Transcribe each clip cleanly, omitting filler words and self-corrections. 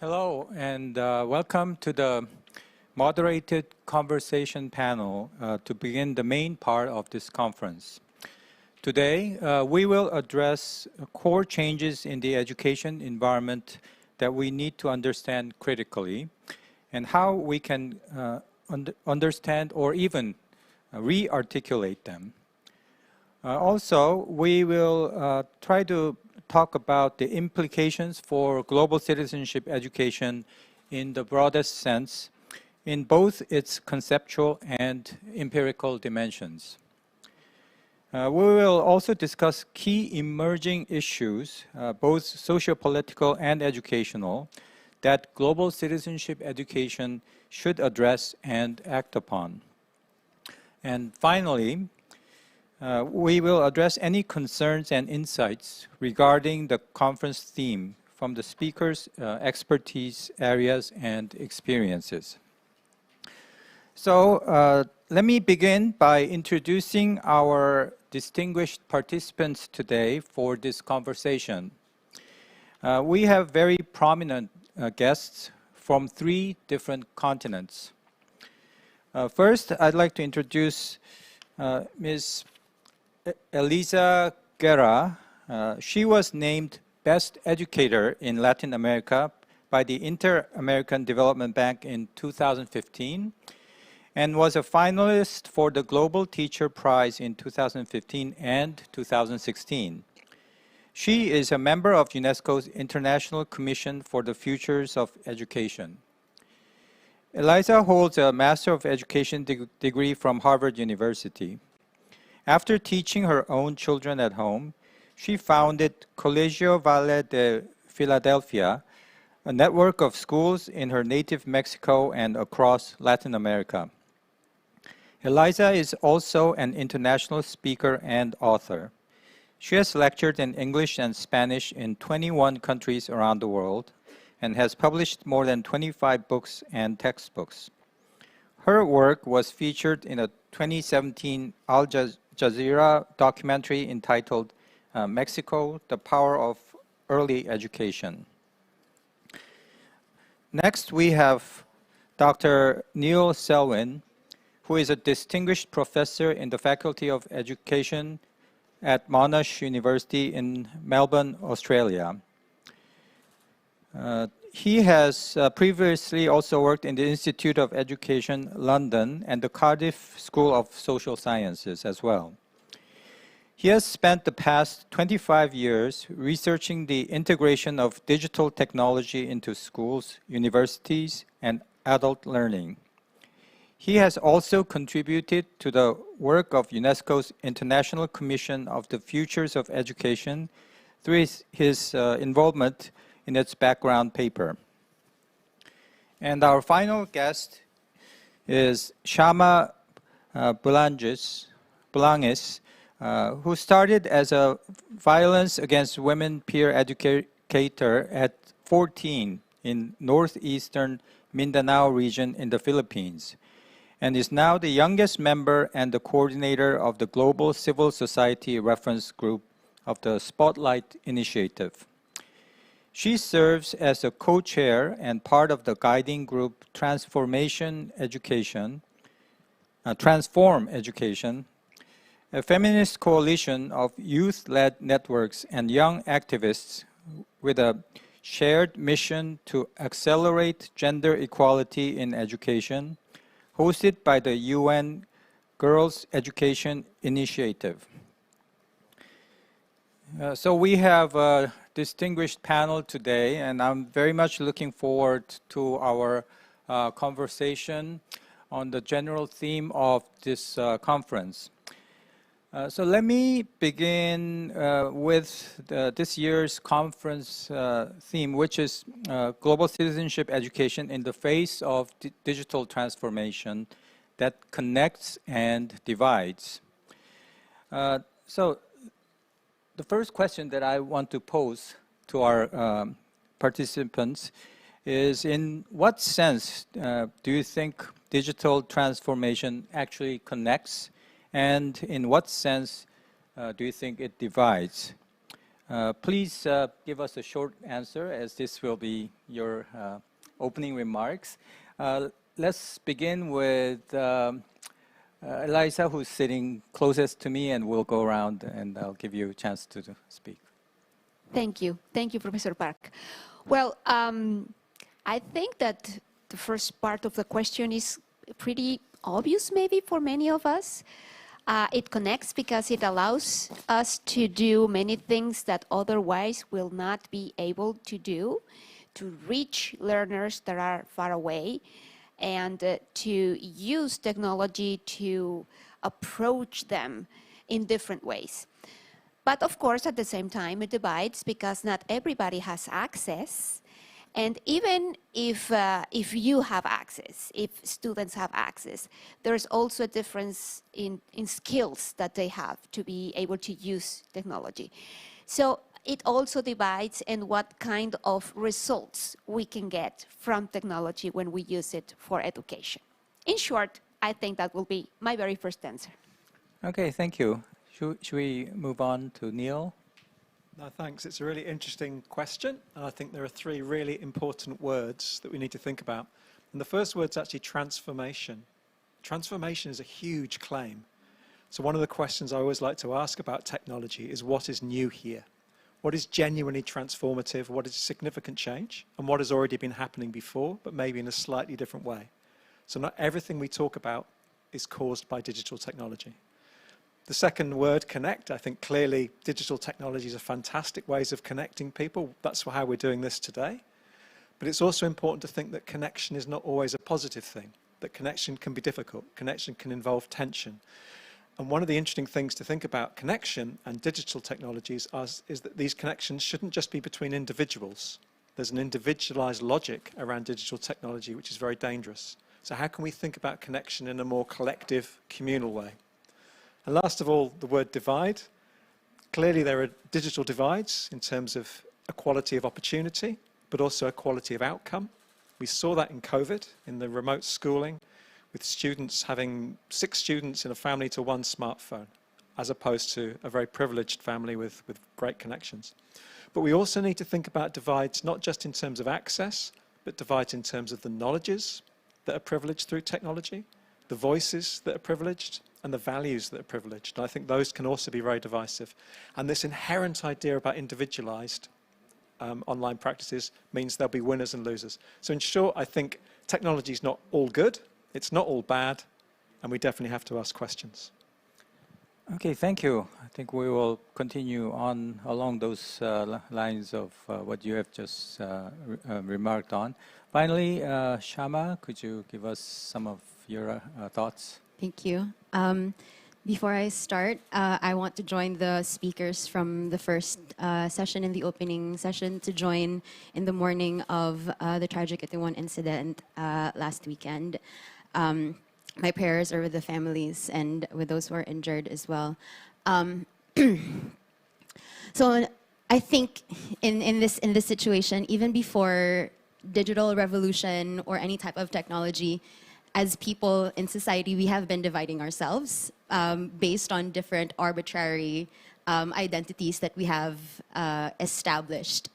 Hello, and welcome to the moderated conversation panel to begin the main part of this conference. Today, we will address core changes in the education environment that we need to understand critically and how we can understand or even re-articulate them. Also, we will try to talk about the implications for global citizenship education in the broadest sense, in both its conceptual and empirical dimensions. We will also discuss key emerging issues, both socio-political and educational, that global citizenship education should address and act upon. And finally, we will address any concerns and insights regarding the conference theme from the speakers' expertise areas and experiences. So let me begin by introducing our distinguished participants today for this conversation. We have very prominent guests from 3 different continents. First, I'd like to introduce Ms. Elisa Guerra. She was named Best Educator in Latin America by the Inter-American Development Bank in 2015 and was a finalist for the Global Teacher Prize in 2015 and 2016. She is a member of UNESCO's International Commission for the Futures of Education. Eliza holds a Master of Education degree from Harvard University. After teaching her own children at home, she founded Colegio Valle de Philadelphia, a network of schools in her native Mexico and across Latin America. Eliza is also an international speaker and author. She has lectured in English and Spanish in 21 countries around the world and has published more than 25 books and textbooks. Her work was featured in a 2017 Al Jazeera documentary entitled Mexico, the Power of Early Education. Next, we have Dr. Neil Selwyn, who is a distinguished professor in the Faculty of Education at Monash University in Melbourne, Australia. He has previously also worked in the Institute of Education, London, and the Cardiff School of Social Sciences as well. He has spent the past 25 years researching the integration of digital technology into schools, universities, and adult learning. He has also contributed to the work of UNESCO's International Commission of the Futures of Education through his involvement in its background paper. And our final guest is Shama Bulangis, who started as a violence against women peer educator at 14 in northeastern Mindanao region in the Philippines, and is now the youngest member and the coordinator of the Global Civil Society Reference Group of the Spotlight Initiative. She serves as a co-chair and part of the guiding group Transform Education, a feminist coalition of youth-led networks and young activists with a shared mission to accelerate gender equality in education, hosted by the UN Girls Education Initiative. So we have a distinguished panel today, and I'm very much looking forward to our conversation on the general theme of this conference. So let me begin with this year's conference theme, which is Global Citizenship Education in the Face of Digital Transformation that Connects and Divides. So the first question that I want to pose to our participants is, in what sense do you think digital transformation actually connects, and in what sense do you think it divides? Please give us a short answer, as this will be your opening remarks. Let's begin with Eliza, who's sitting closest to me, and we'll go around and I'll give you a chance to speak. Thank you. Thank you, Professor Park. Well, I think that the first part of the question is pretty obvious, maybe, for many of us. It connects because it allows us to do many things that otherwise will not be able to do, to reach learners that are far away, and to use technology to approach them in different ways. But of course, at the same time, it divides because not everybody has access. And even if you have access, if students have access, there's also a difference in skills that they have to be able to use technology. So it also divides in what kind of results we can get from technology when we use it for education. In short, I think that will be my very first answer. Okay, thank you. Should we move on to Neil? No, thanks. It's a really interesting question, and I think there are three really important words that we need to think about. And the first word's actually transformation. Transformation is a huge claim. So one of the questions I always like to ask about technology is what is new here? What is genuinely transformative? What is significant change? And what has already been happening before, but maybe in a slightly different way? So not everything we talk about is caused by digital technology. The second word, connect, I think clearly digital technologies are fantastic ways of connecting people. That's how we're doing this today. But it's also important to think that connection is not always a positive thing, that connection can be difficult, connection can involve tension. And one of the interesting things to think about connection and digital technologies is that these connections shouldn't just be between individuals. There's an individualized logic around digital technology, which is very dangerous. So how can we think about connection in a more collective, communal way? And last of all, the word divide. Clearly there are digital divides in terms of equality of opportunity, but also equality of outcome. We saw that in COVID, in the remote schooling, with students having 6 students in a family to 1 smartphone, as opposed to a very privileged family with great connections. But we also need to think about divides, not just in terms of access, but divides in terms of the knowledges that are privileged through technology, the voices that are privileged, and the values that are privileged. And I think those can also be very divisive. And this inherent idea about individualized online practices means there'll be winners and losers. So in short, I think technology is not all good, it's not all bad, and we definitely have to ask questions. Okay, thank you. I think we will continue on along those lines of what you have just remarked on. Finally, Shama, could you give us some of your thoughts? Thank you. Before I start, I want to join the speakers from the first session in the opening session to join in the mourning of the tragic Itaewon incident last weekend. My prayers are with the families and with those who are injured as well. So I think in this situation, even before digital revolution or any type of technology, as people in society, we have been dividing ourselves based on different arbitrary identities that we have established,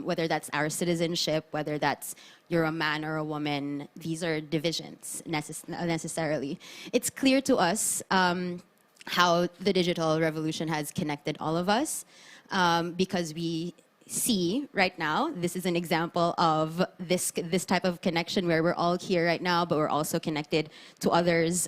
whether that's our citizenship, whether that's you're a man or a woman. These are divisions necessarily. It's clear to us how the digital revolution has connected all of us because we see right now, this is an example of this type of connection where we're all here right now, but we're also connected to others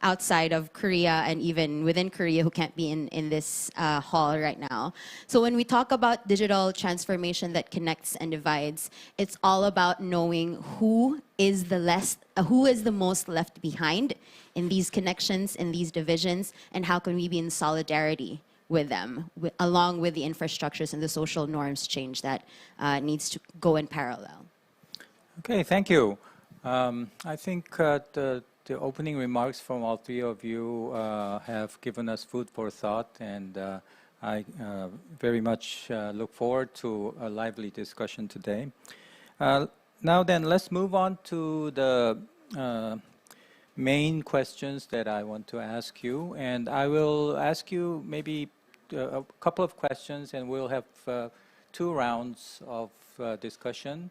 outside of Korea and even within Korea who can't be in this hall right now. So when we talk about digital transformation that connects and divides, it's all about knowing who is the most left behind in these connections, in these divisions, and how can we be in solidarity with them, along with the infrastructures and the social norms change that needs to go in parallel. Okay, thank you. I think the opening remarks from all three of you have given us food for thought, and I very much look forward to a lively discussion today. Now then, let's move on to the main questions that I want to ask you, and I will ask you maybe a couple of questions, and we'll have 2 rounds of discussion.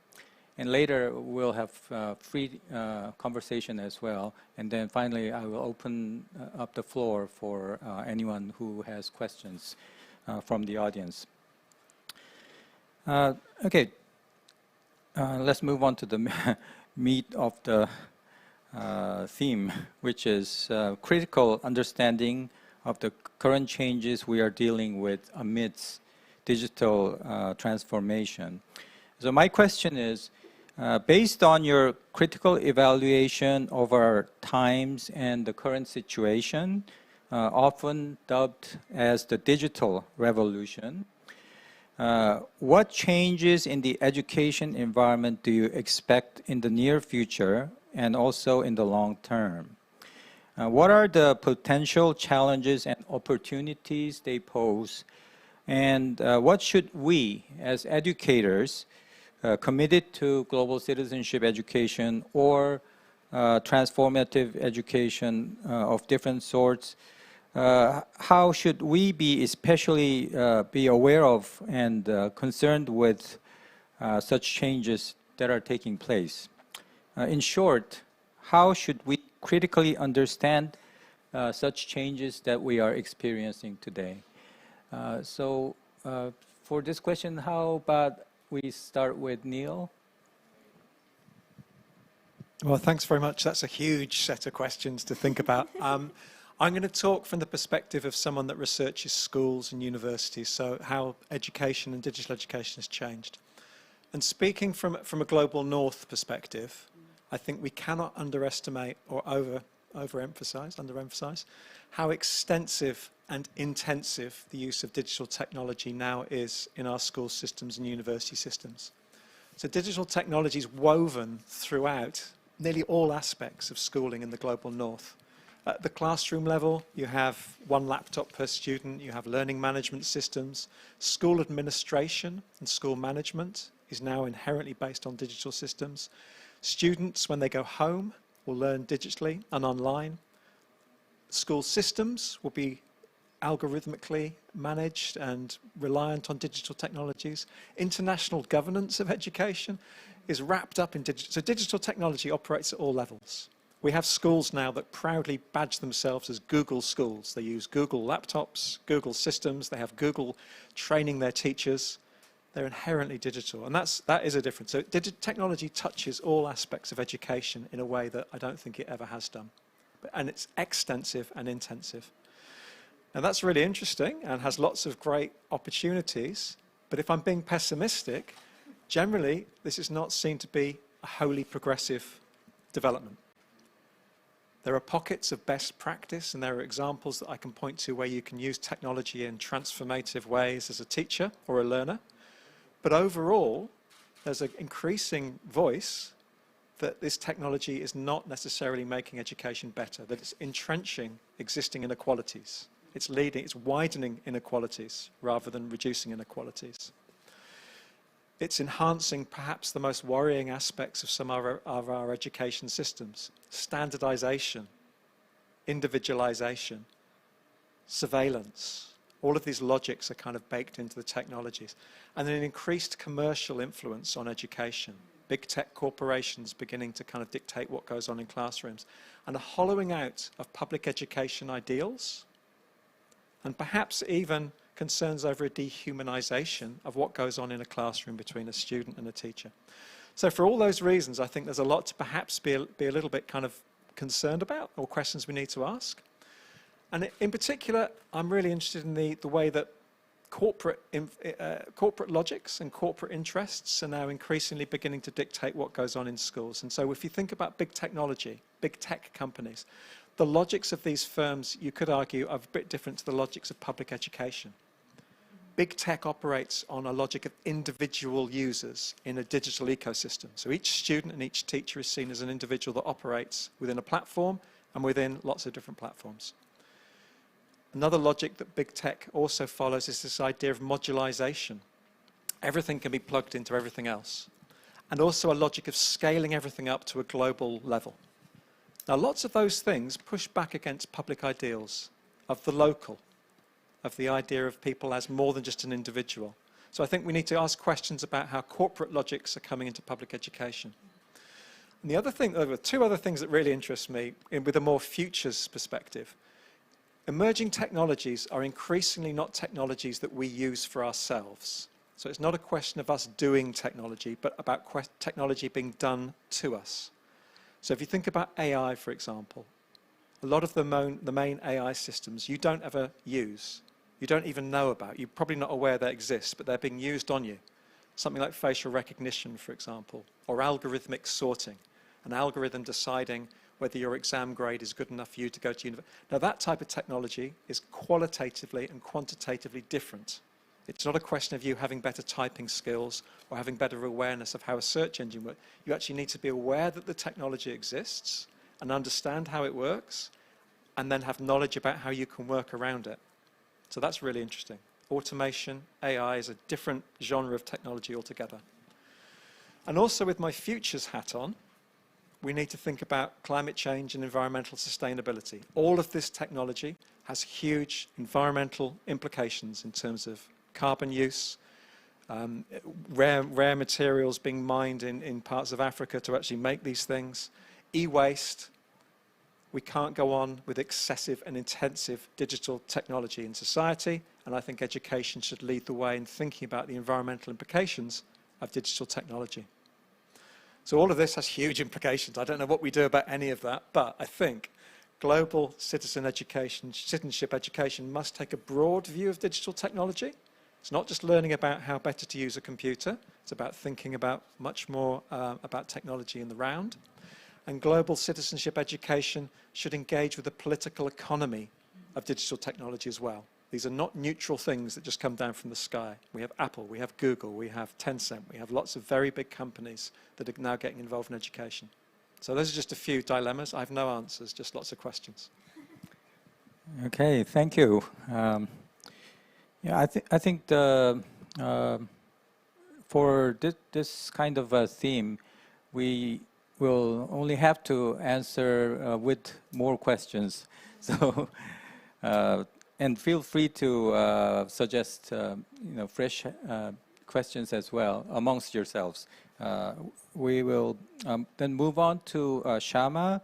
And later, we'll have free conversation as well. And then finally, I will open up the floor for anyone who has questions from the audience. Okay, let's move on to the meat of the theme, which is critical understanding of the current changes we are dealing with amidst digital transformation. So my question is, based on your critical evaluation of our times and the current situation, often dubbed as the digital revolution, what changes in the education environment do you expect in the near future and also in the long term? What are the potential challenges and opportunities they pose? And what should we, as educators, committed to global citizenship education or transformative education of different sorts, how should we be especially be aware of and concerned with such changes that are taking place? In short, how should we critically understand such changes that we are experiencing today? So for this question, how about we start with Neil? Well, thanks very much. That's a huge set of questions to think about. I'm going to talk from the perspective of someone that researches schools and universities, so how education and digital education has changed. And speaking from a global north perspective, I think we cannot underestimate or underemphasize how extensive and intensive the use of digital technology now is in our school systems and university systems. So digital technology is woven throughout nearly all aspects of schooling in the global north. At the classroom level, you have 1 laptop per student, you have learning management systems, school administration and school management is now inherently based on digital systems. Students, when they go home, will learn digitally and online. School systems will be algorithmically managed and reliant on digital technologies. International governance of education is wrapped up in digital. So digital technology operates at all levels. We have schools now that proudly badge themselves as Google schools. They use Google laptops, Google systems, they have Google training their teachers. They're inherently digital, and that is a difference. So technology touches all aspects of education in a way that I don't think it ever has done. And it's extensive and intensive. Now that's really interesting and has lots of great opportunities, but if I'm being pessimistic, generally this is not seen to be a wholly progressive development. There are pockets of best practice, and there are examples that I can point to where you can use technology in transformative ways as a teacher or a learner. But overall, there's an increasing voice that this technology is not necessarily making education better, that it's entrenching existing inequalities. It's widening inequalities rather than reducing inequalities. It's enhancing perhaps the most worrying aspects of some of our education systems: standardization, individualization, surveillance. All of these logics are kind of baked into the technologies. And then an increased commercial influence on education. Big tech corporations beginning to kind of dictate what goes on in classrooms. And a hollowing out of public education ideals. And perhaps even concerns over a dehumanization of what goes on in a classroom between a student and a teacher. So for all those reasons, I think there's a lot to perhaps be a little bit kind of concerned about, or questions we need to ask. And in particular, I'm really interested in the way that corporate logics and corporate interests are now increasingly beginning to dictate what goes on in schools. And so if you think about big technology, big tech companies, the logics of these firms, you could argue, are a bit different to the logics of public education. Big tech operates on a logic of individual users in a digital ecosystem. So each student and each teacher is seen as an individual that operates within a platform and within lots of different platforms. Another logic that big tech also follows is this idea of modularization. Everything can be plugged into everything else. And also a logic of scaling everything up to a global level. Now, lots of those things push back against public ideals of the local, of the idea of people as more than just an individual. So I think we need to ask questions about how corporate logics are coming into public education. And the other thing, there were two other things that really interest me with a more futures perspective. Emerging technologies are increasingly not technologies that we use for ourselves. So it's not a question of us doing technology, but about technology being done to us. So if you think about AI, for example, a lot of the main AI systems you don't ever use. You don't even know about. You're probably not aware they exist, but they're being used on you. Something like facial recognition, for example, or algorithmic sorting, an algorithm deciding whether your exam grade is good enough for you to go to university. Now, that type of technology is qualitatively and quantitatively different. It's not a question of you having better typing skills or having better awareness of how a search engine works. You actually need to be aware that the technology exists and understand how it works, and then have knowledge about how you can work around it. So that's really interesting. Automation, AI is a different genre of technology altogether. And also with my futures hat on, we need to think about climate change and environmental sustainability. All of this technology has huge environmental implications in terms of carbon use, rare materials being mined in parts of Africa to actually make these things, e-waste. We can't go on with excessive and intensive digital technology in society, and I think education should lead the way in thinking about the environmental implications of digital technology. So all of this has huge implications. I don't know what we do about any of that, but I think global citizenship education must take a broad view of digital technology. It's not just learning about how better to use a computer. It's about thinking about much more about technology in the round. And global citizenship education should engage with the political economy of digital technology as well. These are not neutral things that just come down from the sky. We have Apple, we have Google, we have Tencent, we have lots of very big companies that are now getting involved in education. So those are just a few dilemmas. I have no answers, just lots of questions. Okay, thank you. Yeah, I think for this kind of a theme, we will only have to answer with more questions. So, and feel free to suggest, fresh questions as well amongst yourselves. We will then move on to Shama.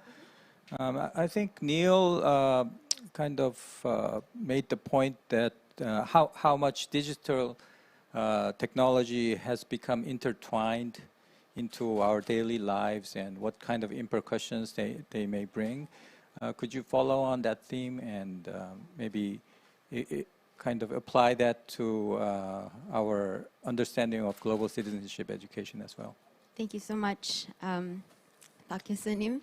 I think Neil kind of made the point that how much digital technology has become intertwined into our daily lives and what kind of repercussions they may bring. Could you follow on that theme and maybe kind of apply that to our understanding of global citizenship education as well? Thank you so much, Dr. Sunim.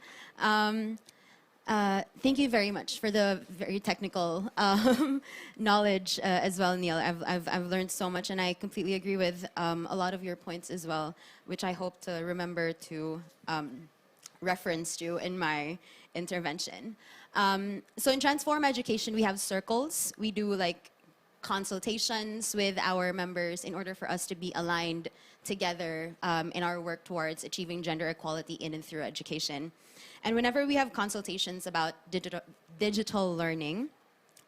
Thank you very much for the very technical knowledge as well, Neil. I've learned so much, and I completely agree with a lot of your points as well, which I hope to remember to reference to in my intervention. So in Transform Education, we have circles. We do like consultations with our members in order for us to be aligned together in our work towards achieving gender equality in and through education. And whenever we have consultations about digital learning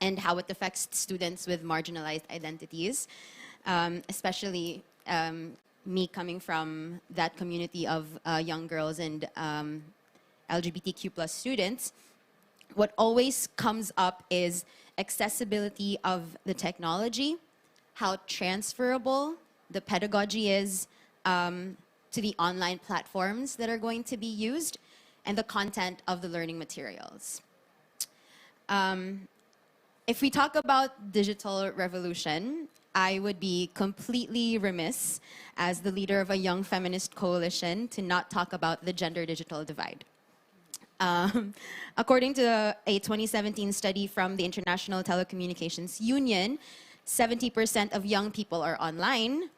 and how it affects students with marginalized identities, especially me coming from that community of young girls and LGBTQ+ students, what always comes up is accessibility of the technology, how transferable the pedagogy is to the online platforms that are going to be used, and the content of the learning materials. If we talk about digital revolution, I would be completely remiss as the leader of a young feminist coalition to not talk about the gender digital divide. According to a 2017 study from the International Telecommunications Union, 70% of young people are online,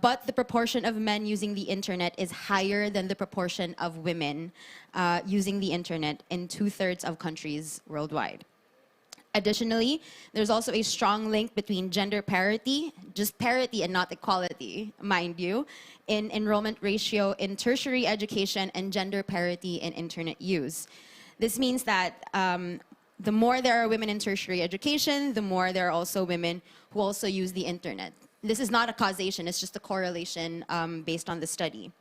but the proportion of men using the internet is higher than the proportion of women using the internet in 2/3 of countries worldwide. Additionally, there's also a strong link between gender parity, just parity and not equality, mind you, in enrollment ratio in tertiary education and gender parity in internet use. This means that the more there are women in tertiary education, the more there are also women who also use the internet. This is not a causation, it's just a correlation based on the study.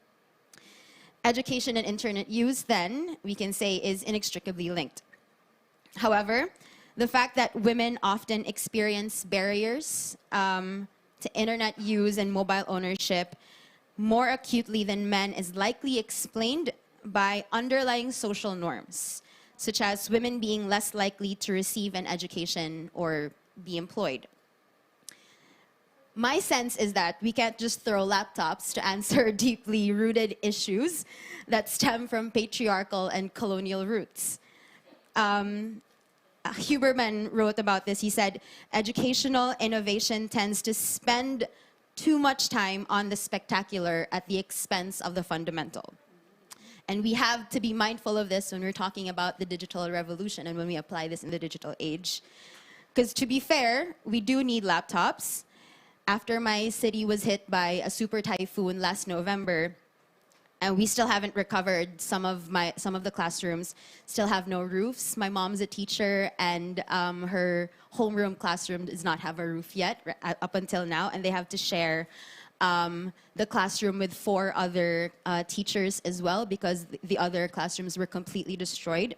Education and internet use, then, we can say is inextricably linked. However, the fact that women often experience barriers to internet use and mobile ownership more acutely than men is likely explained by underlying social norms, such as women being less likely to receive an education or be employed. My sense is that we can't just throw laptops to answer deeply rooted issues that stem from patriarchal and colonial roots. Huberman wrote about this. He said, educational innovation tends to spend too much time on the spectacular at the expense of the fundamental. And we have to be mindful of this when we're talking about the digital revolution and when we apply this in the digital age. Because to be fair, we do need laptops. After my city was hit by a super typhoon last November, and we still haven't recovered. Some of the classrooms still have no roofs. My mom's a teacher, and her homeroom classroom does not have a roof yet, up until now, and they have to share the classroom with 4 other teachers as well because the other classrooms were completely destroyed.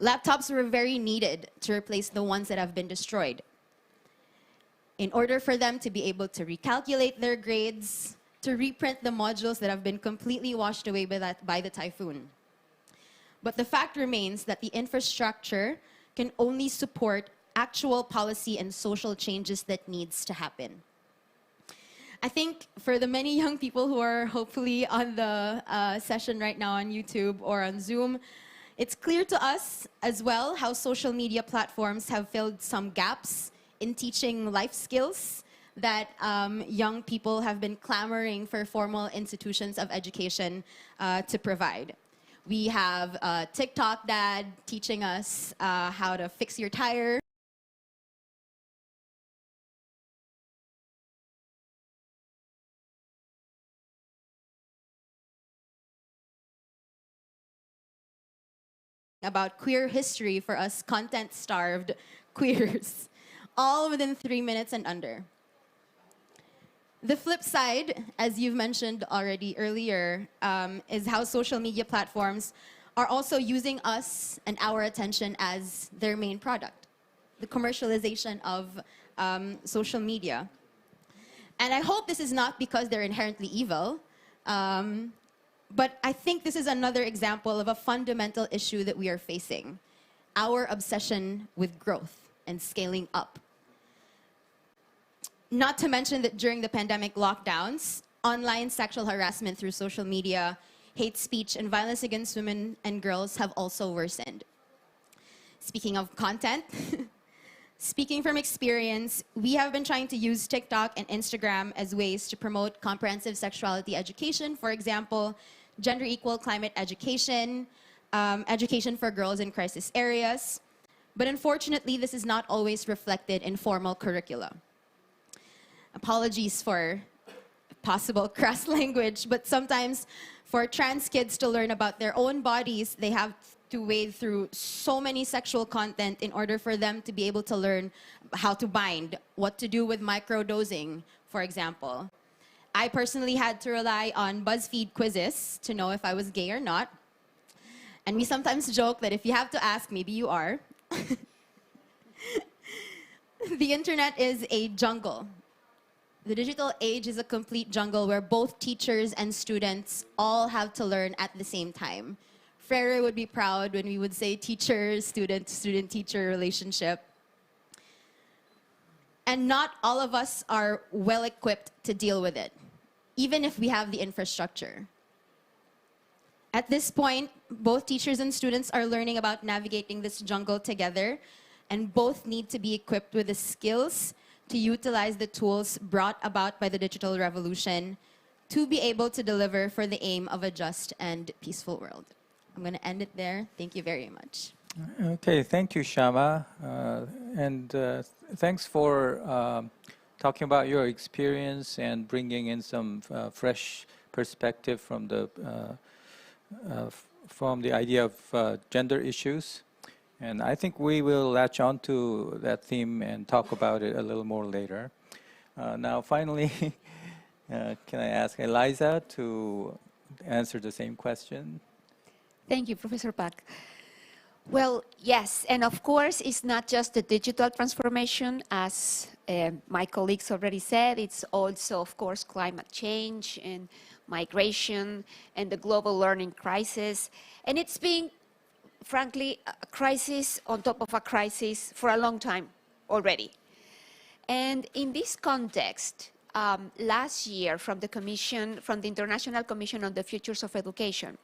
Laptops were very needed to replace the ones that have been destroyed. In order for them to be able to recalculate their grades, to reprint the modules that have been completely washed away by the typhoon. But the fact remains that the infrastructure can only support actual policy and social changes that needs to happen. I think for the many young people who are hopefully on the session right now on YouTube or on Zoom, it's clear to us as well how social media platforms have filled some gaps in teaching life skills that young people have been clamoring for formal institutions of education to provide. We have TikTok Dad teaching us how to fix your tire. About queer history for us content-starved queers, all within 3 minutes and under. The flip side, as you've mentioned already earlier, is how social media platforms are also using us and our attention as their main product, the commercialization of social media. And I hope this is not because they're inherently evil, but I think this is another example of a fundamental issue that we are facing, our obsession with growth and scaling up. Not to mention that during the pandemic lockdowns, online sexual harassment through social media, hate speech, and violence against women and girls have also worsened. Speaking of content, speaking from experience, we have been trying to use TikTok and Instagram as ways to promote comprehensive sexuality education. For example, gender equal climate education, education for girls in crisis areas. But unfortunately, this is not always reflected in formal curricula. Apologies for possible crass language, but sometimes for trans kids to learn about their own bodies, they have to wade through so many sexual content in order for them to be able to learn how to bind, what to do with microdosing, for example. I personally had to rely on BuzzFeed quizzes to know if I was gay or not. And we sometimes joke that if you have to ask, maybe you are. The internet is a jungle. The digital age is a complete jungle where both teachers and students all have to learn at the same time. Freire would be proud when we would say teacher, student, student-teacher relationship. And not all of us are well-equipped to deal with it, even if we have the infrastructure. At this point, both teachers and students are learning about navigating this jungle together, and both need to be equipped with the skills to utilize the tools brought about by the digital revolution to be able to deliver for the aim of a just and peaceful world. I'm going to end it there. Thank you very much. Okay, thank you, Shama. And thanks for talking about your experience and bringing in some fresh perspective from the idea of gender issues. And I think we will latch on to that theme and talk about it a little more later. Now, finally, can I ask Eliza to answer the same question? Thank you, Professor Park. Well, yes, and of course, it's not just the digital transformation, as my colleagues already said, it's also, of course, climate change and migration and the global learning crisis. And it's been, frankly, a crisis on top of a crisis for a long time already. And in this context, last year from the Commission, from the International Commission on the Futures of Education,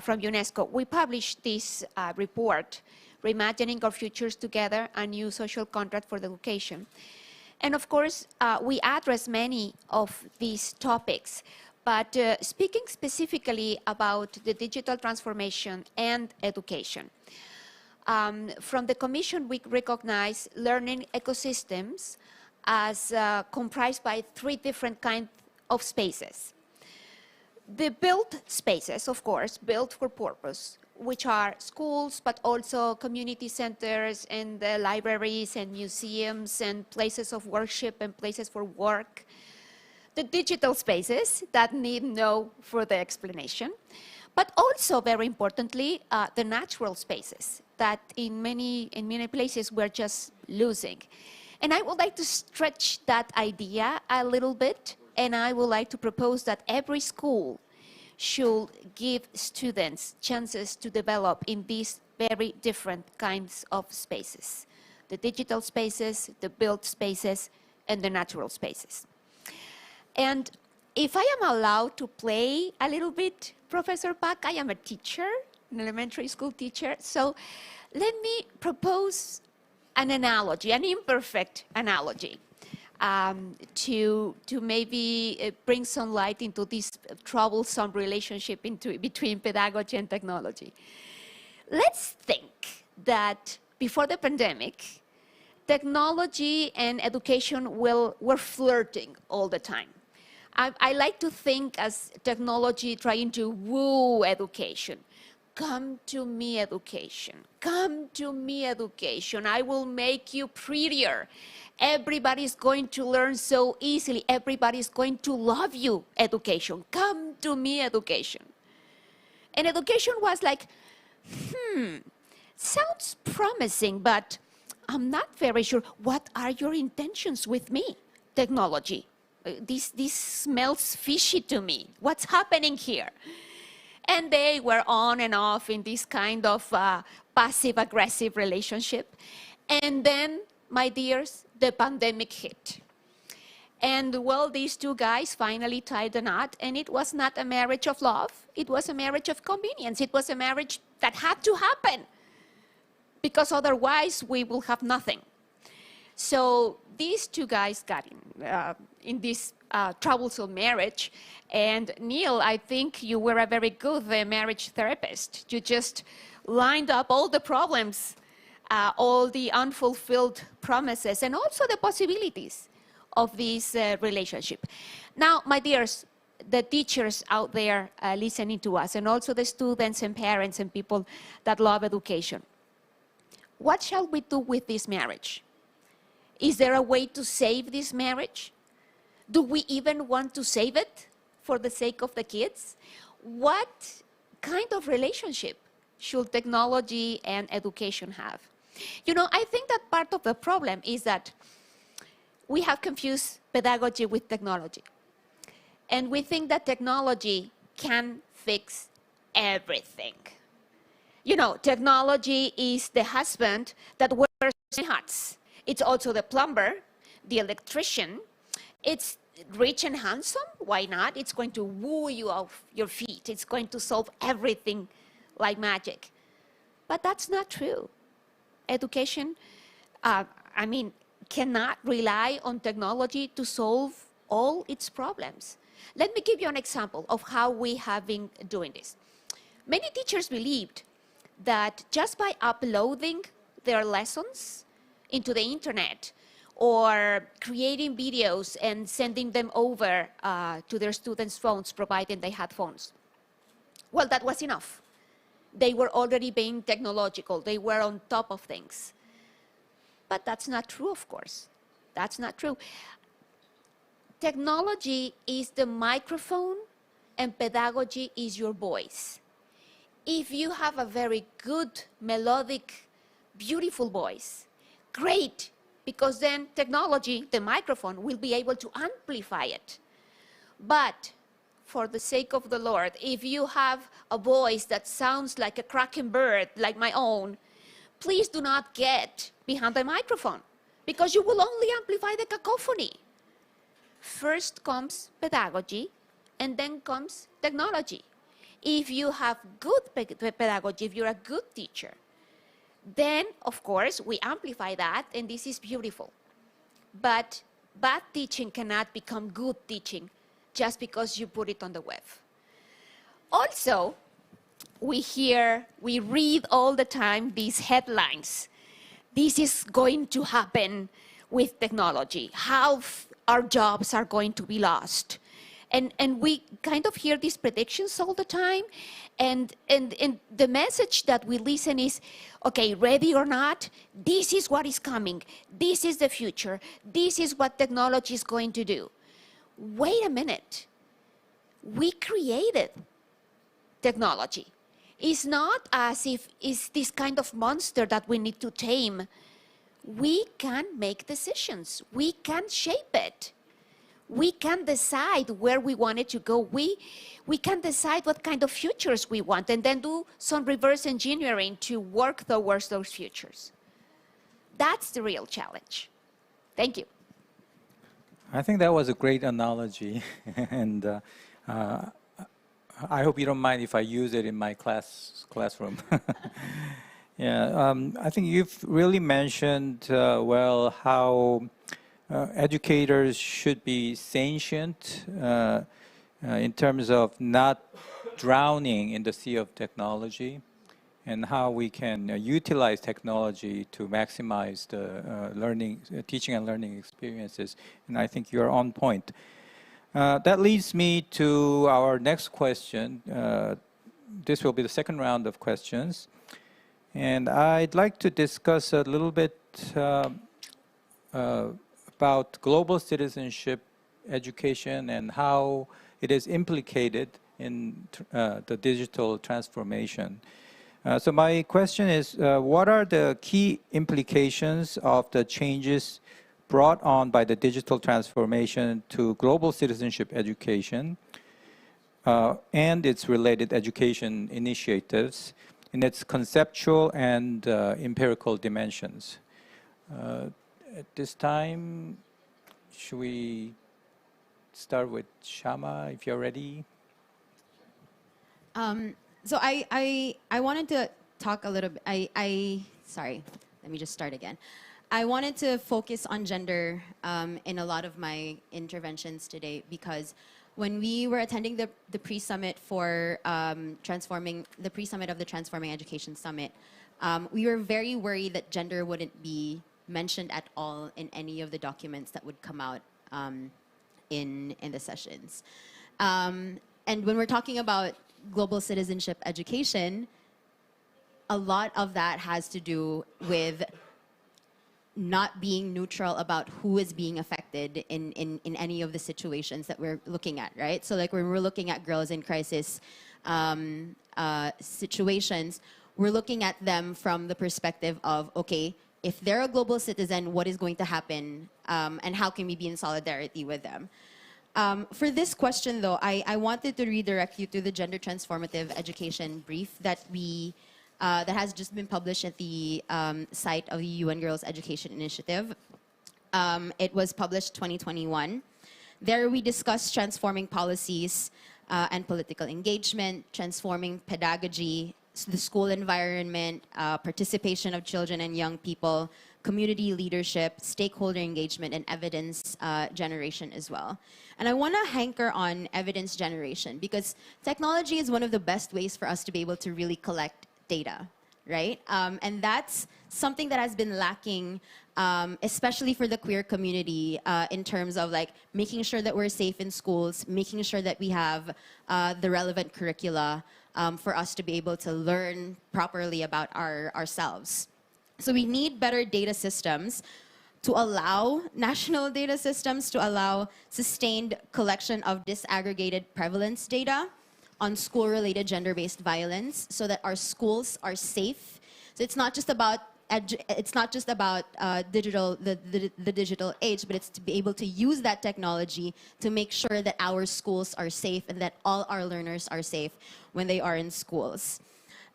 from UNESCO, we published this report, Reimagining Our Futures Together, a New Social Contract for Education. And of course, we address many of these topics, but speaking specifically about the digital transformation and education. From the Commission, we recognize learning ecosystems as comprised by 3 different kinds of spaces. The built spaces, of course, built for purpose, which are schools, but also community centers and libraries and museums and places of worship and places for work. The digital spaces that need no further explanation, but also, very importantly, the natural spaces that in many places we're just losing. And I would like to stretch that idea a little bit, and I would like to propose that every school should give students chances to develop in these very different kinds of spaces. The digital spaces, the built spaces, and the natural spaces. And if I am allowed to play a little bit, Professor Pak, I am a teacher, an elementary school teacher, so let me propose an analogy, an imperfect analogy, to maybe bring some light into this troublesome relationship between pedagogy and technology. Let's think that before the pandemic, technology and education were flirting all the time. I like to think as technology trying to woo education. Come to me, education. Come to me, education. I will make you prettier. Everybody's going to learn so easily. Everybody's going to love you, education. Come to me, education. And education was like, sounds promising, but I'm not very sure. What are your intentions with me, technology? This smells fishy to me. What's happening here? And they were on and off in this kind of passive-aggressive relationship. And then, my dears, the pandemic hit. And well, these 2 guys finally tied the knot, and it was not a marriage of love. It was a marriage of convenience. It was a marriage that had to happen, because otherwise we will have nothing. So these 2 guys got in this troublesome marriage. And Neil, I think you were a very good marriage therapist. You just lined up all the problems, all the unfulfilled promises, and also the possibilities of this relationship. Now, my dears, the teachers out there listening to us, and also the students and parents and people that love education, what shall we do with this marriage? Is there a way to save this marriage? Do we even want to save it for the sake of the kids? What kind of relationship should technology and education have? You know, I think that part of the problem is that we have confused pedagogy with technology. And we think that technology can fix everything. You know, technology is the husband that wears hats. It's also the plumber, the electrician. It's rich and handsome. Why not? It's going to woo you off your feet. It's going to solve everything like magic. But that's not true. Education, cannot rely on technology to solve all its problems. Let me give you an example of how we have been doing this. Many teachers believed that just by uploading their lessons into the internet or creating videos and sending them over to their students' phones, provided they had phones, well, that was enough. they were already being technological. They were on top of things. But that's not true, of course. That's not true. Technology is the microphone and pedagogy is your voice. If you have a very good, melodic, beautiful voice, great, because then technology, the microphone, will be able to amplify it. But for the sake of the Lord, if you have a voice that sounds like a cracking bird, like my own, please do not get behind the microphone, because you will only amplify the cacophony. First comes pedagogy, and then comes technology. If you have good pedagogy, if you're a good teacher, then, of course, we amplify that, and this is beautiful. But bad teaching cannot become good teaching just because you put it on the web. Also, we read all the time these headlines. This is going to happen with technology. How our jobs are going to be lost. And we kind of hear these predictions all the time. And the message that we listen is, okay, ready or not, this is what is coming. This is the future. This is what technology is going to do. Wait a minute. We created technology. It's not as if it's this kind of monster that we need to tame. We can make decisions. We can shape it. We can decide where we want it to go. We can decide what kind of futures we want and then do some reverse engineering to work towards those futures. That's the real challenge. Thank you. I think that was a great analogy, and I hope you don't mind if I use it in my classroom. Yeah, I think you've really mentioned well how educators should be sentient in terms of not drowning in the sea of technology, and how we can utilize technology to maximize the teaching and learning experiences. And I think you're on point. That leads me to our next question. This will be the second round of questions. And I'd like to discuss a little bit about global citizenship education and how it is implicated in the digital transformation. So my question is, what are the key implications of the changes brought on by the digital transformation to global citizenship education and its related education initiatives in its conceptual and empirical dimensions? At this time, should we start with Shama, if you're ready? So I wanted to talk a little bit. Sorry, let me just start again. I wanted to focus on gender in a lot of my interventions today, because when we were attending the pre-summit for the pre-summit of the Transforming Education Summit, we were very worried that gender wouldn't be mentioned at all in any of the documents that would come out in the sessions. And when we're talking about global citizenship education, a lot of that has to do with not being neutral about who is being affected in any of the situations that we're looking at, right? So like when we're looking at girls in crisis situations, we're looking at them from the perspective of, okay, if they're a global citizen, what is going to happen and how can we be in solidarity with them? For this question, though, I wanted to redirect you to the gender transformative education brief that that has just been published at the site of the UN Girls Education Initiative. It was published 2021. There we discussed transforming policies and political engagement, transforming pedagogy, the school environment, participation of children and young people, community leadership, stakeholder engagement, and evidence generation as well. And I want to hanker on evidence generation, because technology is one of the best ways for us to be able to really collect data, right? And that's something that has been lacking especially for the queer community, in terms of like making sure that we're safe in schools, making sure that we have the relevant curricula for us to be able to learn properly about ourselves. So we need better data systems to allow national data systems to allow sustained collection of disaggregated prevalence data on school-related gender-based violence so that our schools are safe. So it's not just about the digital age, but it's to be able to use that technology to make sure that our schools are safe and that all our learners are safe when they are in schools.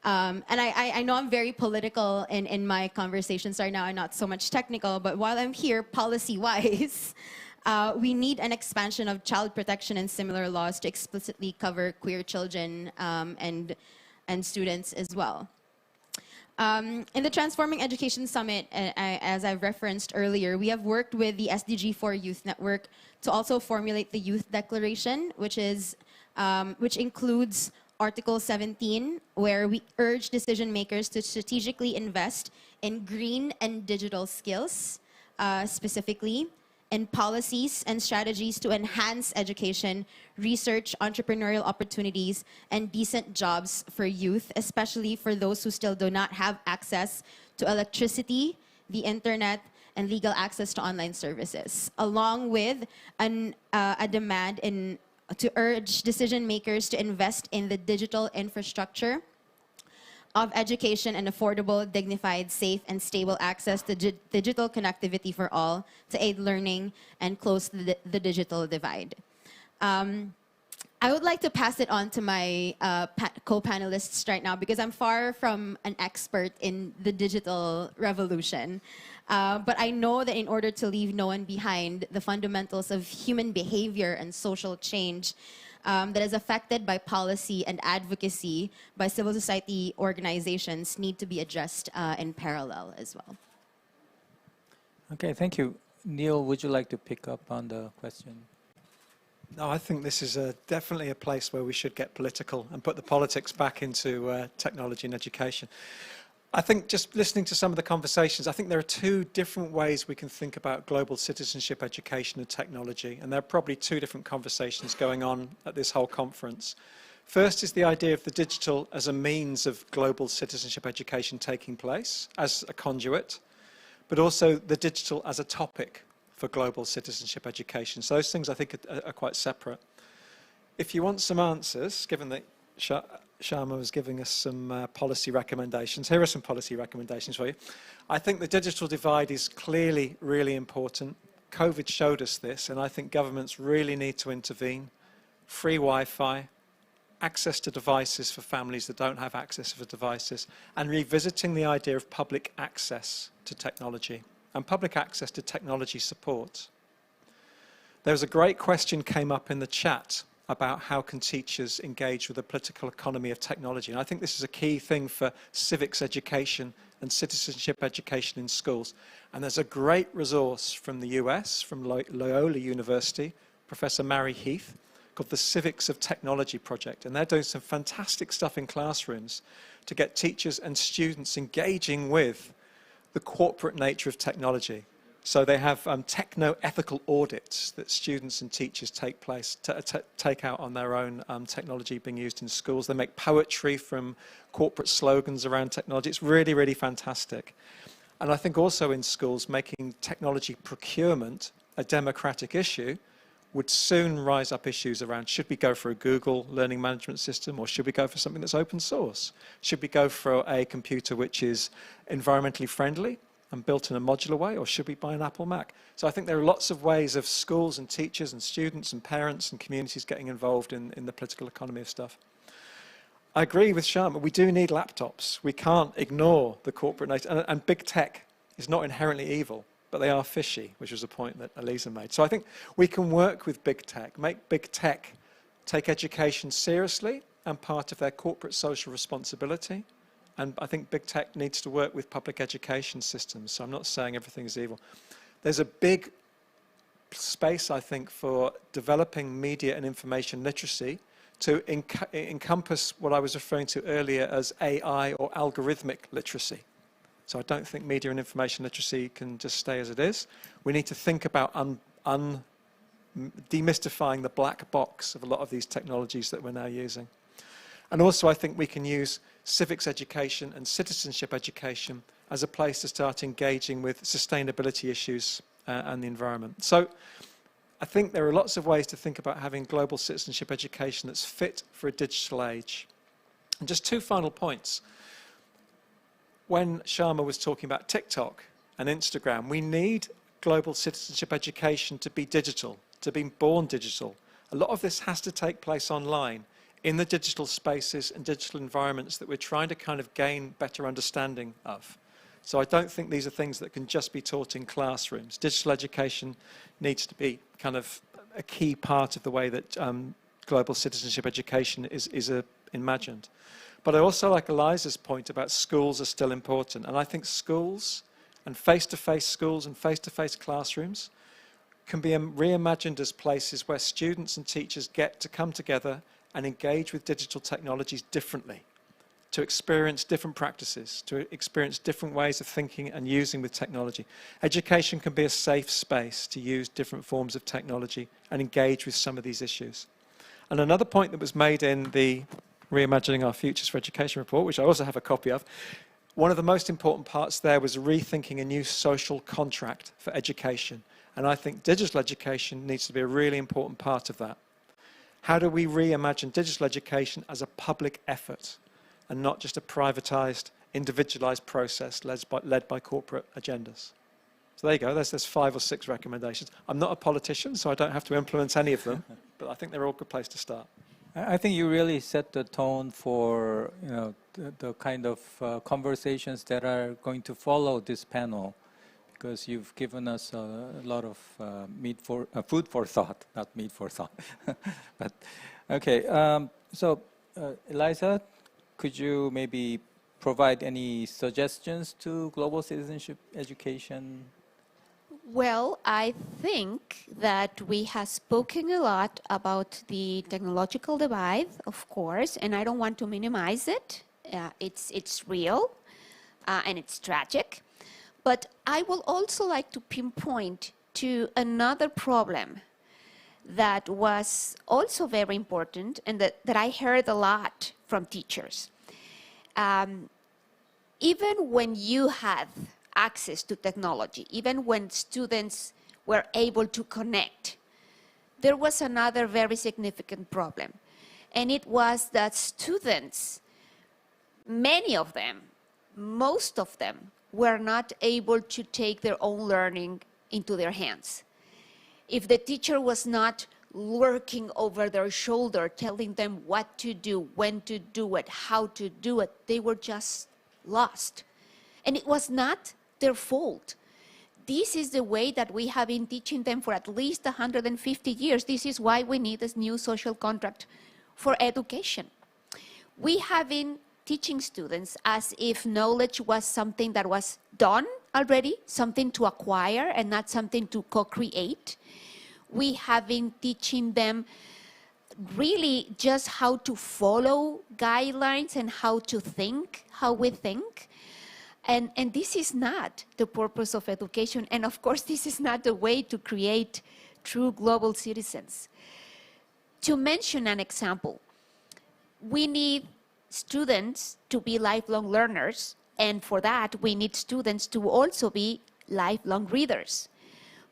And I know I'm very political in my conversations right now and not so much technical, but while I'm here, policy-wise, we need an expansion of child protection and similar laws to explicitly cover queer children and students as well. In the Transforming Education Summit, as I've referenced earlier, we have worked with the SDG4 Youth Network to also formulate the Youth Declaration, which includes Article 17, where we urge decision makers to strategically invest in green and digital skills, specifically in policies and strategies to enhance education, research, entrepreneurial opportunities, and decent jobs for youth, especially for those who still do not have access to electricity, the internet, and legal access to online services, along with a demand to urge decision makers to invest in the digital infrastructure of education and affordable, dignified, safe, and stable access to digital connectivity for all to aid learning and close the digital divide. I would like to pass it on to my co-panelists right now because I'm far from an expert in the digital revolution. But I know that in order to leave no one behind, the fundamentals of human behavior and social change that is affected by policy and advocacy by civil society organizations need to be addressed in parallel as well. Okay, thank you. Neil, would you like to pick up on the question? No, I think this is definitely a place where we should get political and put the politics back into technology and education. I think just listening to some of the conversations, I think there are two different ways we can think about global citizenship, education and technology. And there are probably two different conversations going on at this whole conference. First is the idea of the digital as a means of global citizenship education taking place, as a conduit, but also the digital as a topic for global citizenship education. So those things I think are quite separate. If you want some answers, given that Sharma was giving us some policy recommendations, here are some policy recommendations for you. I think the digital divide is clearly really important. COVID showed us this, and I think governments really need to intervene. Free Wi-Fi, access to devices for families that don't have access to devices, and revisiting the idea of public access to technology and public access to technology support. There was a great question came up in the chat about how can teachers engage with the political economy of technology. And I think this is a key thing for civics education and citizenship education in schools. And there's a great resource from the US, from Loyola University, Professor Mary Heath, called the Civics of Technology Project. And they're doing some fantastic stuff in classrooms to get teachers and students engaging with the corporate nature of technology. So they have techno-ethical audits that students and teachers take out on their own technology being used in schools. They make poetry from corporate slogans around technology. It's really, really fantastic. And I think also in schools, making technology procurement a democratic issue would soon rise up issues around, should we go for a Google learning management system, or should we go for something that's open source? Should we go for a computer which is environmentally friendly and built in a modular way, or should we buy an Apple Mac? So I think there are lots of ways of schools and teachers and students and parents and communities getting involved in the political economy of stuff. I agree with Sharma, we do need laptops. We can't ignore the corporate nature, and big tech is not inherently evil, but they are fishy, which was a point that Elisa made. So I think we can work with big tech, make big tech take education seriously and part of their corporate social responsibility. And I think big tech needs to work with public education systems. So I'm not saying everything is evil. There's a big space, I think, for developing media and information literacy to encompass what I was referring to earlier as AI or algorithmic literacy. So I don't think media and information literacy can just stay as it is. We need to think about demystifying the black box of a lot of these technologies that we're now using. And also I think we can use civics education and citizenship education as a place to start engaging with sustainability issues and the environment. So I think there are lots of ways to think about having global citizenship education that's fit for a digital age. And just two final points. When Sharma was talking about TikTok and Instagram, we need global citizenship education to be digital, to be born digital. A lot of this has to take place online, in the digital spaces and digital environments that we're trying to kind of gain better understanding of. So I don't think these are things that can just be taught in classrooms. Digital education needs to be kind of a key part of the way that global citizenship education is imagined. But I also like Eliza's point about schools are still important. And I think schools and face-to-face schools and face-to-face classrooms can be reimagined as places where students and teachers get to come together and engage with digital technologies differently, to experience different practices, to experience different ways of thinking and using with technology. Education can be a safe space to use different forms of technology and engage with some of these issues. And another point that was made in the Reimagining Our Futures for Education report, which I also have a copy of, one of the most important parts there was rethinking a new social contract for education. And I think digital education needs to be a really important part of that. How do we reimagine digital education as a public effort and not just a privatized, individualized process led by corporate agendas? So there you go, there's 5 or 6 recommendations. I'm not a politician, so I don't have to implement any of them, but I think they're all a good place to start. I think you really set the tone for the kind of conversations that are going to follow this panel, because you've given us a lot of food for thought, not meat for thought. But okay, so Eliza, could you maybe provide any suggestions to global citizenship education? Well, I think that we have spoken a lot about the technological divide, of course, and I don't want to minimize it. It's real and it's tragic. But I would also like to pinpoint to another problem that was also very important and that I heard a lot from teachers. Even when you had access to technology, even when students were able to connect, there was another very significant problem. And it was that students, many of them, most of them, were not able to take their own learning into their hands. If the teacher was not lurking over their shoulder, telling them what to do, when to do it, how to do it, they were just lost. And it was not their fault. This is the way that we have been teaching them for at least 150 years. This is why we need this new social contract for education. We have been teaching students as if knowledge was something that was done already, something to acquire and not something to co-create. We have been teaching them really just how to follow guidelines and how to think, how we think. And this is not the purpose of education. And of course, this is not the way to create true global citizens. To mention an example, we need students to be lifelong learners. And for that, we need students to also be lifelong readers.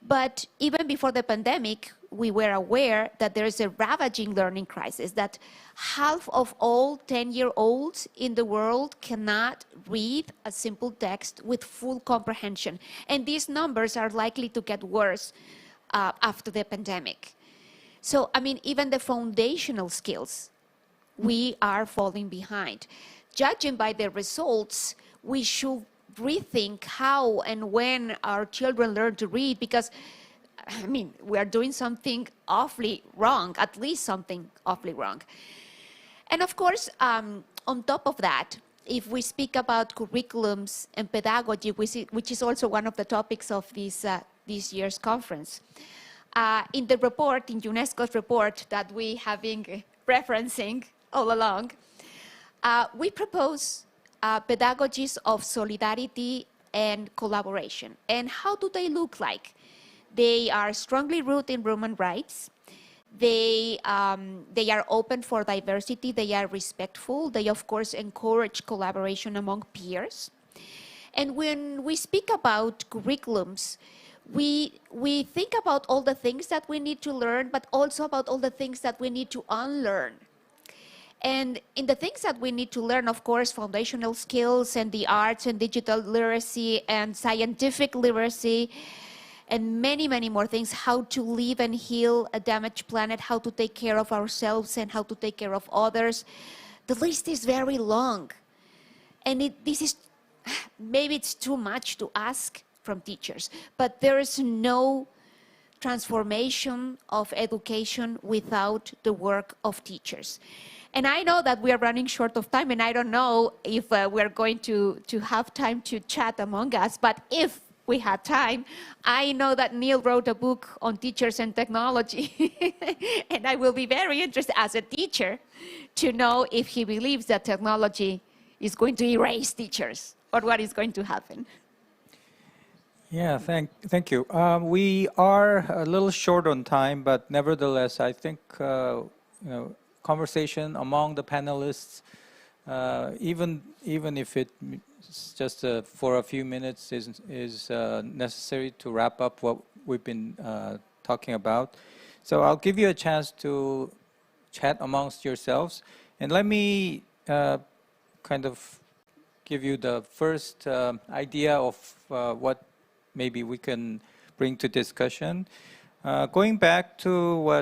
But even before the pandemic, we were aware that there is a ravaging learning crisis, that half of all 10-year-olds in the world cannot read a simple text with full comprehension. And these numbers are likely to get worse after the pandemic. So, I mean, even the foundational skills, we are falling behind. Judging by the results, we should rethink how and when our children learn to read, because I mean, we are doing something awfully wrong, at least something awfully wrong. And of course, on top of that, if we speak about curriculums and pedagogy, which is also one of the topics of this year's conference, in the report, in UNESCO's report that we have been referencing all along, we propose pedagogies of solidarity and collaboration. And how do they look like? They are strongly rooted in human rights. They are open for diversity. They are respectful. They, of course, encourage collaboration among peers. And when we speak about curriculums, we think about all the things that we need to learn, but also about all the things that we need to unlearn. And in the things that we need to learn, of course, foundational skills and the arts and digital literacy and scientific literacy and many, many more things, how to live and heal a damaged planet, how to take care of ourselves and how to take care of others. The list is very long. And this is, maybe it's too much to ask from teachers, but there is no transformation of education without the work of teachers. And I know that we are running short of time, and I don't know if we're going to have time to chat among us, but if we had time, I know that Neil wrote a book on teachers and technology, and I will be very interested as a teacher to know if he believes that technology is going to erase teachers, or what is going to happen. Yeah, thank you. We are a little short on time, but nevertheless, I think conversation among the panelists, even if it's just for a few minutes, is necessary to wrap up what we've been talking about. So I'll give you a chance to chat amongst yourselves, and let me kind of give you the first idea of what maybe we can bring to discussion. Going back to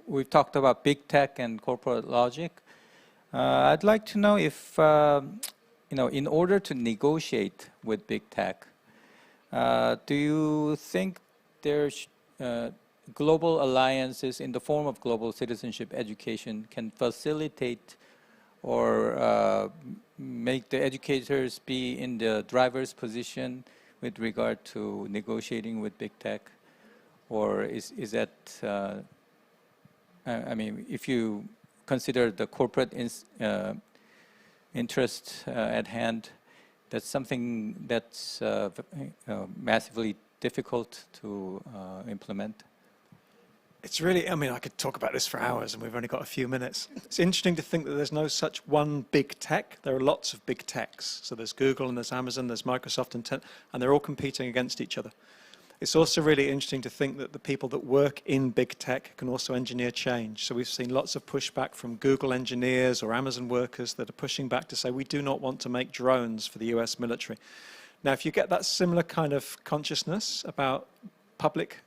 we've talked about big tech and corporate logic. I'd like to know if, in order to negotiate with big tech, do you think there's global alliances in the form of global citizenship education can facilitate or make the educators be in the driver's position with regard to negotiating with big tech? Or is that, I mean, if you consider the corporate interest at hand, that's something that's massively difficult to implement? It's really, I mean, I could talk about this for hours and we've only got a few minutes. It's interesting to think that there's no such one big tech. There are lots of big techs. So there's Google and there's Amazon, there's Microsoft and they're all competing against each other. It's also really interesting to think that the people that work in big tech can also engineer change. So we've seen lots of pushback from Google engineers or Amazon workers that are pushing back to say, we do not want to make drones for the US military. Now, if you get that similar kind of consciousness about public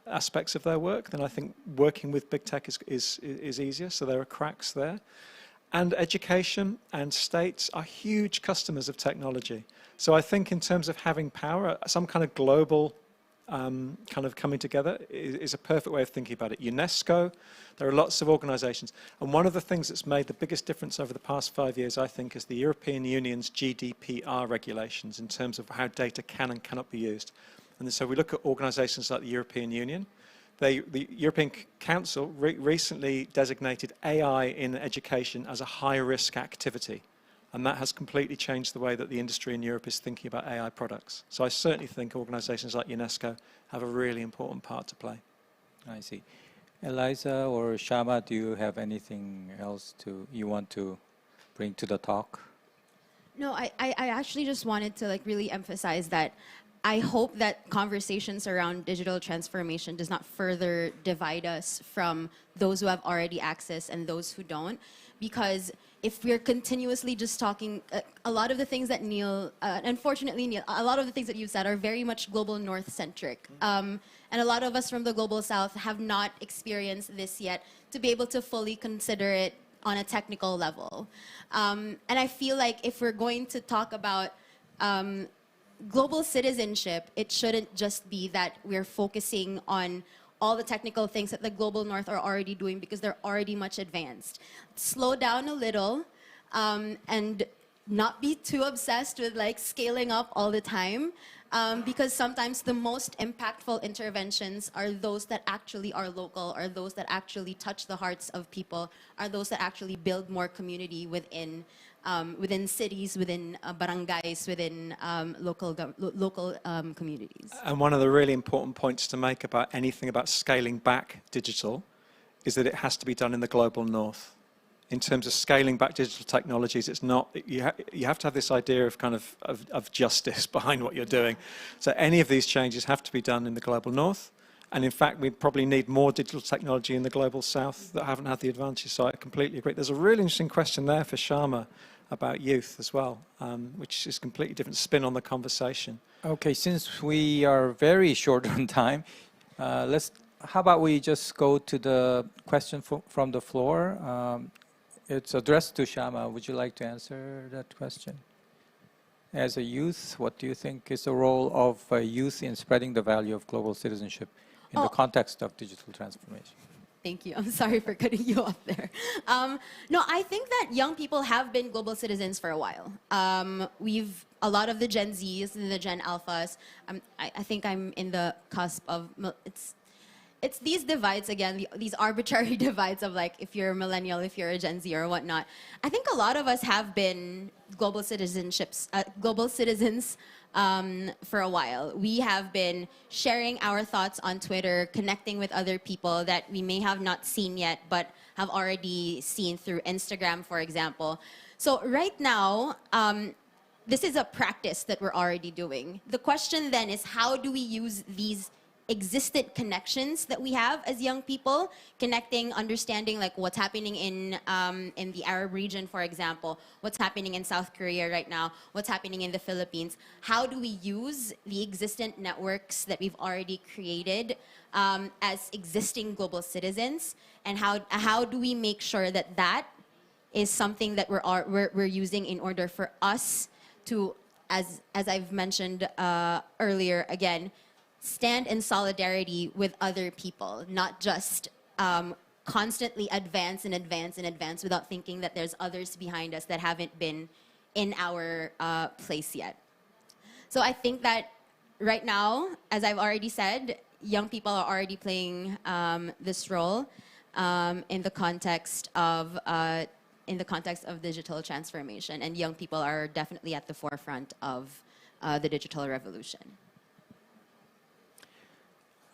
aspects of their work, then I think working with big tech is easier. So there are cracks there. And education and states are huge customers of technology. So I think in terms of having power, some kind of global kind of coming together is a perfect way of thinking about it. UNESCO, there are lots of organizations. And one of the things that's made the biggest difference over the past 5 years, I think, is the European Union's GDPR regulations in terms of how data can and cannot be used. And so we look at organizations like the European Union. The European Council recently designated AI in education as a high-risk activity. And that has completely changed the way that the industry in Europe is thinking about AI products. So I certainly think organizations like UNESCO have a really important part to play. I see. Eliza or Shama, do you have anything else you want to bring to the talk? No, I actually just wanted to really emphasize that I hope that conversations around digital transformation does not further divide us from those who have already access and those who don't. Because if we're continuously just talking, a lot of the things that Neil, unfortunately, Neil, a lot of the things that you've said are very much global north-centric. And a lot of us from the global south have not experienced this yet to be able to fully consider it on a technical level. And I feel like if we're going to talk about global citizenship, it shouldn't just be that we're focusing on all the technical things that the global north are already doing because they're already much advanced. Slow down a little and not be too obsessed with like scaling up all the time, because sometimes the most impactful interventions are those that actually are local, are those that actually touch the hearts of people, are those that actually build more community within within cities, within barangays, within local communities. And one of the really important points to make about anything about scaling back digital is that it has to be done in the global north. In terms of scaling back digital technologies, it's not, you have to have this idea of kind of justice behind what you're doing. So any of these changes have to be done in the global north. And in fact, we probably need more digital technology in the global south that haven't had the advantage. So I completely agree. There's a really interesting question there for Sharma about youth as well, which is a completely different spin on the conversation. Okay, since we are very short on time, how about we just go to the question from the floor? It's addressed to Shama. Would you like to answer that question? As a youth, what do you think is the role of youth in spreading the value of global citizenship in the context of digital transformation? Thank you. I'm sorry for cutting you off there. No, I think that young people have been global citizens for a while. A lot of the Gen Zs and the Gen Alphas, I think I'm in the cusp of, it's these divides again, these arbitrary divides of like, if you're a millennial, if you're a Gen Z or whatnot. I think a lot of us have been global citizens for a while. We have been sharing our thoughts on Twitter, connecting with other people that we may have not seen yet, but have already seen through Instagram, for example. So right now, this is a practice that we're already doing. The question then is, how do we use these existent connections that we have as young people, connecting, understanding like what's happening in the Arab region, for example, what's happening in South Korea right now, what's happening in the Philippines. How do we use the existent networks that we've already created as existing global citizens, and how do we make sure that that is something that we're using in order for us to, as I've mentioned earlier, again, stand in solidarity with other people, not just constantly advance and advance and advance without thinking that there's others behind us that haven't been in our place yet. So I think that right now, as I've already said, young people are already playing this role in the context of digital transformation, and young people are definitely at the forefront of the digital revolution.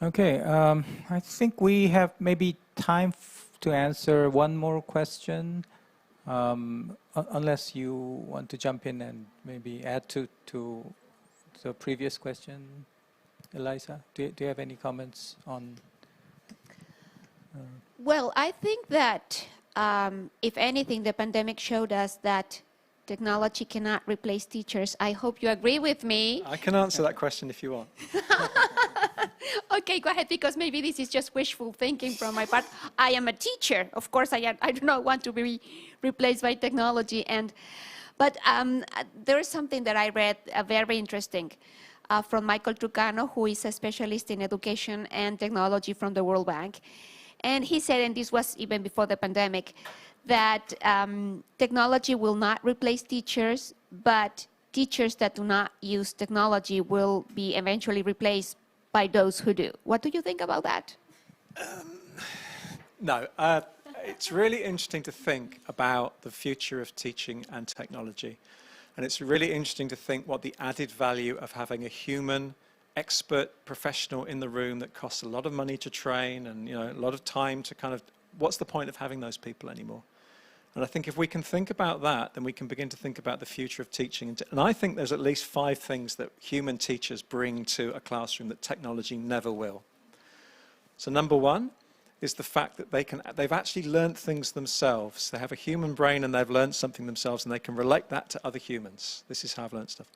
Okay, I think we have maybe time to answer one more question, unless you want to jump in and maybe add to the previous question. Eliza, do you have any comments on? Well, I think that if anything, the pandemic showed us that technology cannot replace teachers. I hope you agree with me. I can answer that question if you want. Okay, go ahead, because maybe this is just wishful thinking from my part. I am a teacher. Of course, I do not want to be replaced by technology. But there is something that I read very interesting from Michael Trucano, who is a specialist in education and technology from the World Bank. And he said, and this was even before the pandemic, that technology will not replace teachers, but teachers that do not use technology will be eventually replaced by those who do. What do you think about that? No, it's really interesting to think about the future of teaching and technology. And it's really interesting to think what the added value of having a human expert professional in the room that costs a lot of money to train and a lot of time to kind of, what's the point of having those people anymore? And I think if we can think about that, then we can begin to think about the future of teaching. And I think there's at least 5 things that human teachers bring to a classroom that technology never will. So number 1 is the fact that they've actually learned things themselves. They have a human brain and they've learned something themselves, and they can relate that to other humans. This is how I've learned stuff.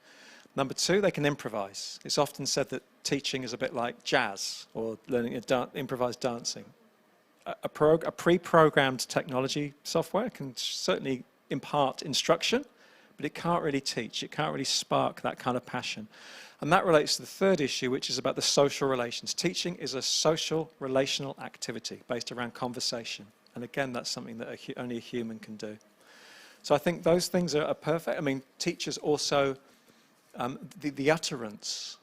Number 2, they can improvise. It's often said that teaching is a bit like jazz or learning improvised dancing. A pre-programmed technology software can certainly impart instruction, but it can't really teach. It can't really spark that kind of passion. And that relates to the third issue, which is about the social relations. Teaching is a social, relational activity based around conversation. And again, that's something that only a human can do. So I think those things are perfect. I mean, teachers also, the utterance,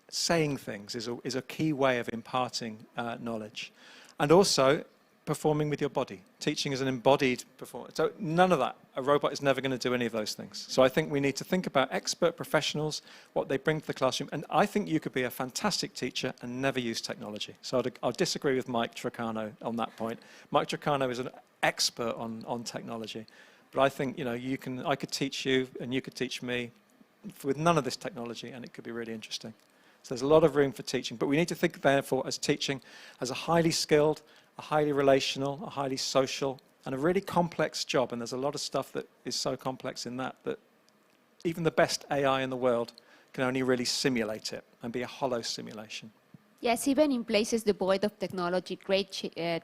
saying things is a key way of imparting knowledge. And also, performing with your body. Teaching is an embodied performance. So none of that. A robot is never going to do any of those things. So I think we need to think about expert professionals, what they bring to the classroom. And I think you could be a fantastic teacher and never use technology. So I'll disagree with Mike Tricano on that point. Mike Tricano is an expert on technology. But I think, I could teach you and you could teach me with none of this technology, and it could be really interesting. So there's a lot of room for teaching. But we need to think, therefore, as teaching as a highly skilled, a highly relational, a highly social, and a really complex job. And there's a lot of stuff that is so complex in that even the best AI in the world can only really simulate it and be a hollow simulation. Yes, even in places devoid of technology, great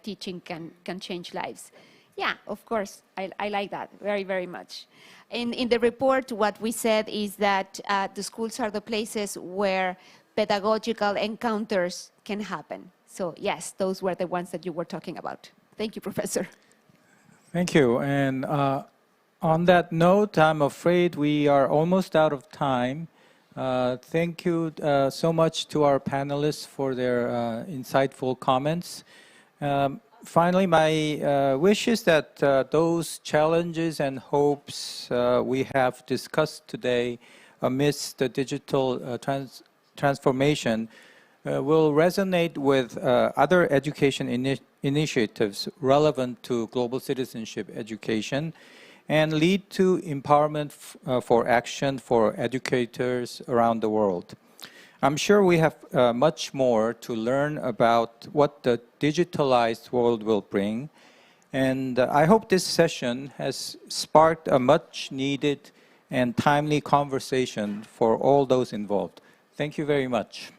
teaching can change lives. Yeah, of course, I like that very, very much. In the report, what we said is that the schools are the places where pedagogical encounters can happen. So yes, those were the ones that you were talking about. Thank you, Professor. Thank you. And on that note, I'm afraid we are almost out of time. Thank you so much to our panelists for their insightful comments. Finally, my wish is that those challenges and hopes we have discussed today amidst the digital transformation will resonate with other education initiatives relevant to global citizenship education and lead to empowerment for action for educators around the world. I'm sure we have much more to learn about what the digitalized world will bring, and I hope this session has sparked a much needed and timely conversation for all those involved. Thank you very much.